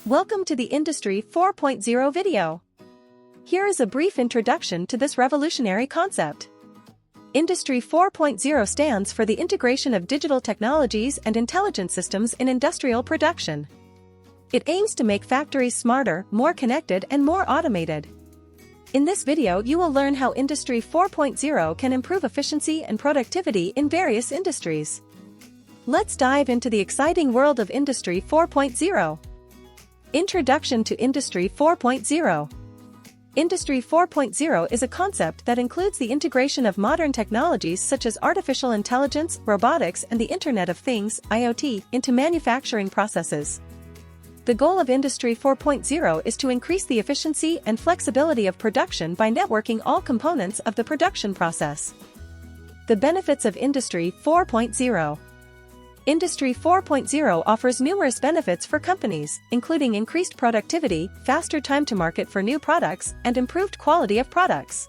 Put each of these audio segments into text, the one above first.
Welcome to the Industry 4.0 video. Here is a brief introduction to this revolutionary concept. Industry 4.0 stands for the integration of digital technologies and intelligent systems in industrial production. It aims to make factories smarter, more connected, and more automated. In this video, you will learn how Industry 4.0 can improve efficiency and productivity in various industries. Let's dive into the exciting world of Industry 4.0. Introduction to Industry 4.0. Industry 4.0 is a concept that includes the integration of modern technologies such as artificial intelligence, robotics, and the Internet of Things (IoT) into manufacturing processes. The goal of Industry 4.0 is to increase the efficiency and flexibility of production by networking all components of the production process. The benefits of Industry 4.0. Industry 4.0 offers numerous benefits for companies, including increased productivity, faster time to market for new products, and improved quality of products.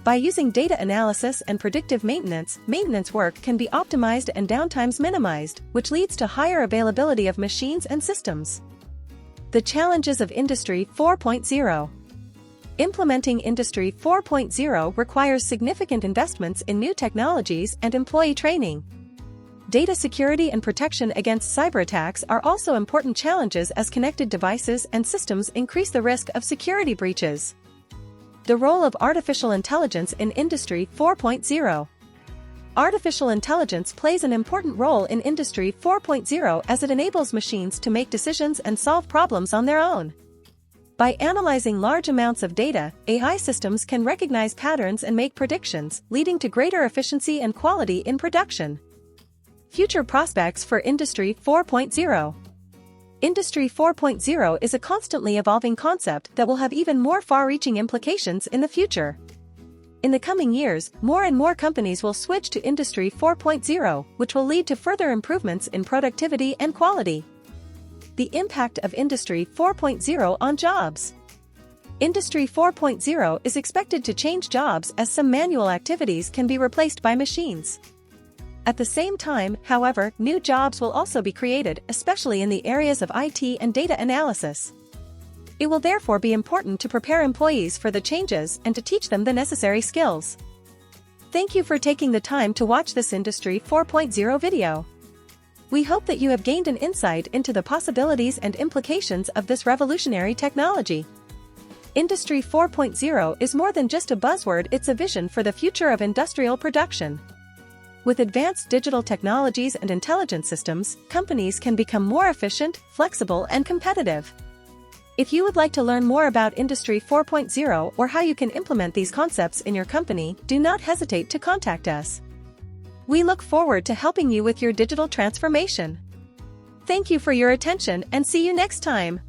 By using data analysis and predictive maintenance work can be optimized and downtimes minimized, which leads to higher availability of machines and systems. The challenges of Industry 4.0. Implementing Industry 4.0 requires significant investments in new technologies and employee training. Data security and protection against cyber attacks are also important challenges as connected devices and systems increase the risk of security breaches. The role of artificial intelligence in Industry 4.0. Artificial intelligence plays an important role in Industry 4.0 as it enables machines to make decisions and solve problems on their own. By analyzing large amounts of data, AI systems can recognize patterns and make predictions, leading to greater efficiency and quality in production. Future prospects for Industry 4.0. Industry 4.0 is a constantly evolving concept that will have even more far-reaching implications in the future. In the coming years, more and more companies will switch to Industry 4.0, which will lead to further improvements in productivity and quality. The impact of Industry 4.0 on jobs. Industry 4.0 is expected to change jobs as some manual activities can be replaced by machines. At the same time, however, new jobs will also be created, especially in the areas of IT and data analysis. It will therefore be important to prepare employees for the changes and to teach them the necessary skills. Thank you for taking the time to watch this Industry 4.0 video. We hope that you have gained an insight into the possibilities and implications of this revolutionary technology. Industry 4.0 is more than just a buzzword, it's a vision for the future of industrial production. With advanced digital technologies and intelligent systems, companies can become more efficient, flexible, and competitive. If you would like to learn more about Industry 4.0 or how you can implement these concepts in your company, do not hesitate to contact us. We look forward to helping you with your digital transformation. Thank you for your attention and see you next time.